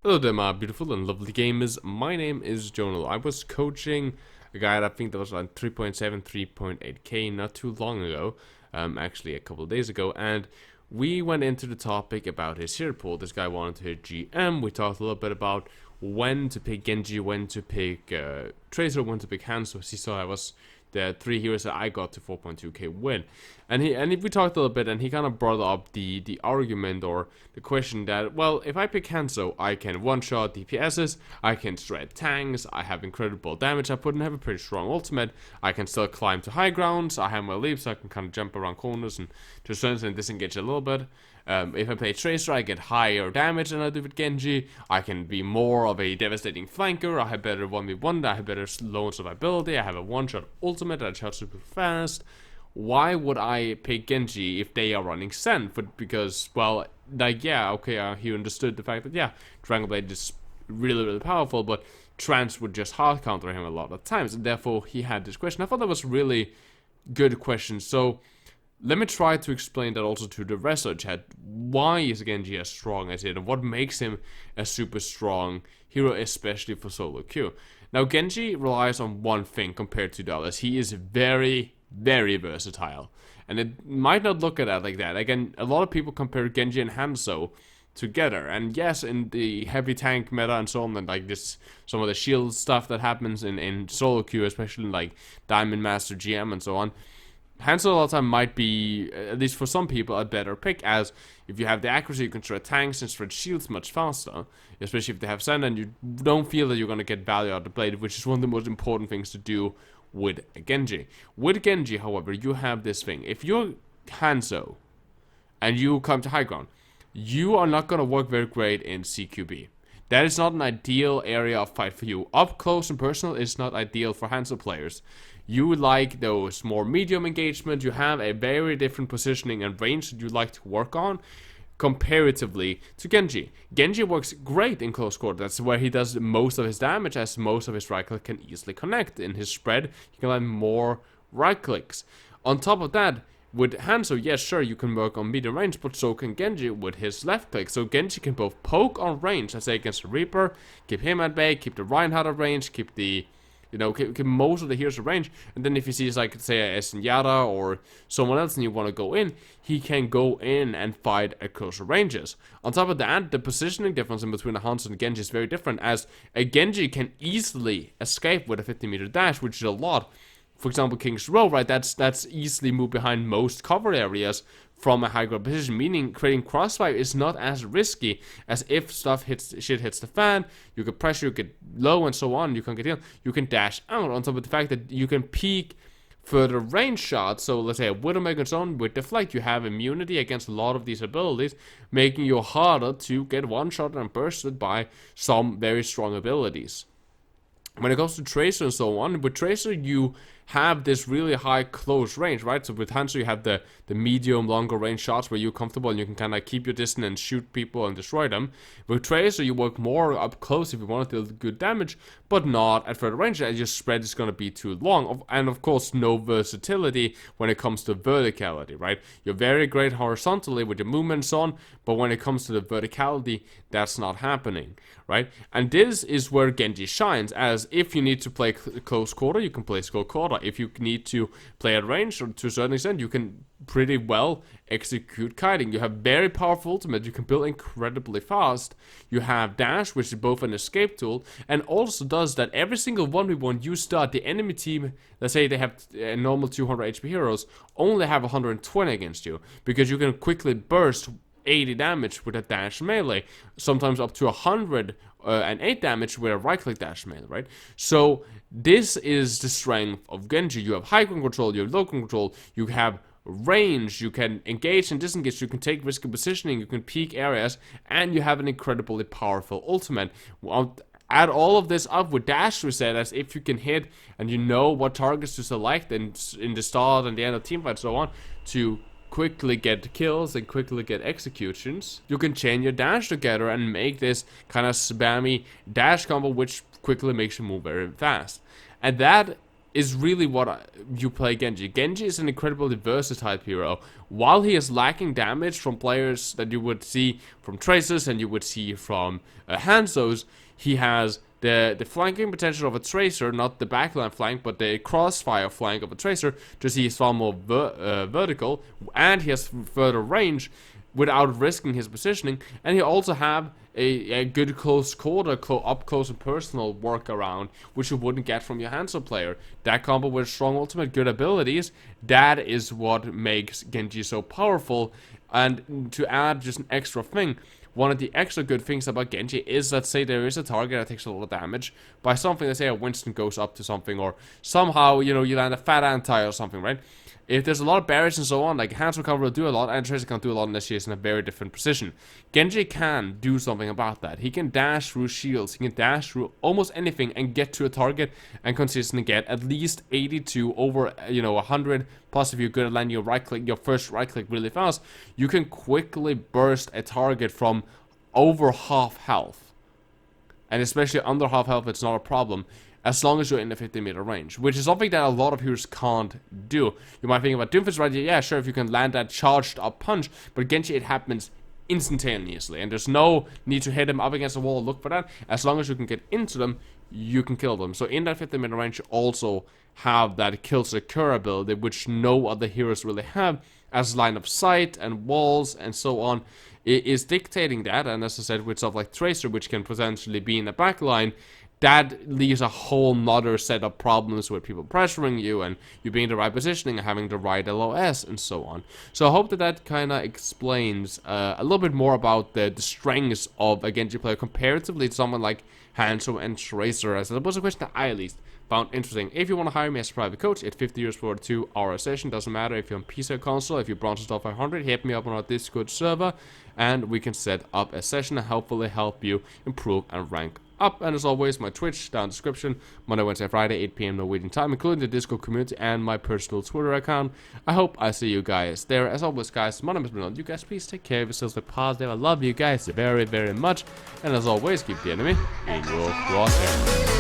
Hello there, my beautiful and lovely gamers. My name is Jonal. I was coaching a guy I think that was on 3.7, 3.8k not too long ago, actually a couple of days ago, and we went into the topic about his hero pool. This guy wanted to hit GM. We talked a little bit about when to pick Genji, when to pick Tracer, when to pick hanzo. He saw I was the 3 heroes that I got to 4.2k win, and we talked a little bit, and he kind of brought up the argument or the question that, well, if I pick hanzo, I can one-shot DPSs, I can shred tanks, I have incredible damage output, and have a pretty strong ultimate. I can still climb to high grounds, I have my leaps, so I can kind of jump around corners and to a certain extent disengage a little bit. If I play Tracer, I get higher damage than I do with Genji. I can be more of a devastating flanker. I have better 1v1, I have better low survivability, I have a one-shot ultimate that charges super fast. Why would I pick Genji if they are running Sen? Because, well, like, yeah, okay, he understood the fact that, yeah, Dragon Blade is really, really powerful, but Trance would just hard counter him a lot of times, and therefore he had this question. I thought that was a really good question, so let me try to explain that also to the rest of the chat. Why is Genji as strong as he is, and what makes him a super strong hero, especially for solo queue? Now, Genji relies on one thing compared to the others. He is very, very versatile. And it might not look at that like that. Again, a lot of people compare Genji and Hanzo together. And yes, in the heavy tank meta and so on, and like this, some of the shield stuff that happens in solo queue, especially like Diamond Master GM and so on, Hanzo a lot of time might be, at least for some people, a better pick, as if you have the accuracy, you can shred tanks and shred shields much faster, especially if they have sand and you don't feel that you're going to get value out of the blade, which is one of the most important things to do with Genji. With Genji, however, you have this thing. If you're Hanzo and you come to high ground, you are not going to work very great in CQB. That is not an ideal area of fight for you. Up close and personal is not ideal for Hanzo players. You like those more medium engagement. You have a very different positioning and range that you like to work on comparatively to Genji. Genji works great in close quarter. That's where he does most of his damage, as most of his right click can easily connect. In his spread, he can land more right clicks. On top of that, with Hanzo, yes, sure, you can work on medium range, but so can Genji with his left click. So Genji can both poke on range, let's say against the Reaper, keep him at bay, keep the Reinhardt at range, keep the, keep most of the heroes at range, and then if he sees, like, say, a Zenyatta or someone else and you want to go in, he can go in and fight at closer ranges. On top of that, the positioning difference in between a Hanzo and Genji is very different, as a Genji can easily escape with a 50-meter dash, which is a lot. For example, King's Row, right, that's easily moved behind most cover areas from a high ground position, meaning creating crossfire is not as risky as if shit hits the fan, you get pressure, you get low and so on, you can get in, you can dash out, on top of the fact that you can peek further range shots. So let's say a Widowmaker's Own with Deflect, you have immunity against a lot of these abilities, making you harder to get one-shot and bursted by some very strong abilities. When it comes to Tracer and so on, with Tracer you have this really high close range, right? So with Hanzo you have the medium, longer range shots where you're comfortable and you can kind of keep your distance and shoot people and destroy them. With Tracer you work more up close if you want to deal good damage, but not at further range, as your spread is going to be too long. And of course no versatility when it comes to verticality, right? You're very great horizontally with your movements on, but when it comes to the verticality, that's not happening, right? And this is where Genji shines, as if you need to play close quarter, you can play close quarter. If you need to play at range, or to a certain extent, you can pretty well execute kiting. You have very powerful ultimate, you can build incredibly fast. You have dash, which is both an escape tool, and also does that every single 1v1 you start, the enemy team, let's say they have a normal 200 HP heroes, only have 120 against you, because you can quickly burst 80 damage with a dash melee, sometimes up to 108 damage with a right click dash melee, right? So this is the strength of Genji. You have high ground control, you have low ground control, you have range, you can engage and disengage, you can take risky positioning, you can peek areas, and you have an incredibly powerful ultimate. Add all of this up with dash reset, as if you can hit and you know what targets to select in the start and the end of teamfight and so on, to quickly get kills and quickly get executions. You can chain your dash together and make this kind of spammy dash combo, which quickly makes you move very fast. And that is really what you play Genji. Genji is an incredibly versatile hero. While he is lacking damage from players that you would see from Tracers and you would see from Hanzos, he has the flanking potential of a Tracer, not the backline flank, but the crossfire flank of a Tracer. Just he's far more vertical, and he has further range without risking his positioning, and he also have a good close quarter, up close and personal workaround, which you wouldn't get from your Hanzo player. That combo with strong ultimate, good abilities, that is what makes Genji so powerful. And to add just an extra thing, one of the extra good things about Genji is that, say there is a target that takes a lot of damage by something, let's say a Winston goes up to something, or somehow, you know, you land a fat anti or something, right? If there's a lot of barriers and so on, like Hands Recover will do a lot, and Tracer can't do a lot unless she is in a very different position. Genji can do something about that. He can dash through shields, he can dash through almost anything and get to a target and consistently get at least 82 over, 100. Plus, if you're good at landing your right click, your first right click really fast, you can quickly burst a target from over half health. And especially under half health, it's not a problem, as long as you're in the 50-meter range, which is something that a lot of heroes can't do. You might think about Doomfist, right? Yeah, sure, if you can land that charged up punch, but Genji, it happens instantaneously, and there's no need to hit him up against the wall, look for that. As long as you can get into them, you can kill them. So in that 50-meter range, you also have that kills occur ability, which no other heroes really have, as line of sight and walls and so on. It is dictating that, and as I said, with stuff like Tracer, which can potentially be in the backline, that leaves a whole nother set of problems with people pressuring you and you being in the right positioning and having the right LOS and so on. So I hope that that kind of explains a little bit more about the strengths of a Genji player comparatively to someone like Hanzo and Tracer, as that was a question that I at least found interesting. If you want to hire me as a private coach, it's 50 euros for a 2-hour session. Doesn't matter if you're on PC or console. If you're bronze top 500, hit me up on our Discord server and we can set up a session and hopefully help you improve and rank up. And as always, my Twitch down in the description, Monday, Wednesday, Friday, 8 PM Norwegian time, including the Discord community and my personal Twitter account. I hope I see you guys there. As always, guys, my name is Jonal. You guys, please take care of yourselves, stay positive. I love you guys very, very much. And as always, keep the enemy in your crosshair.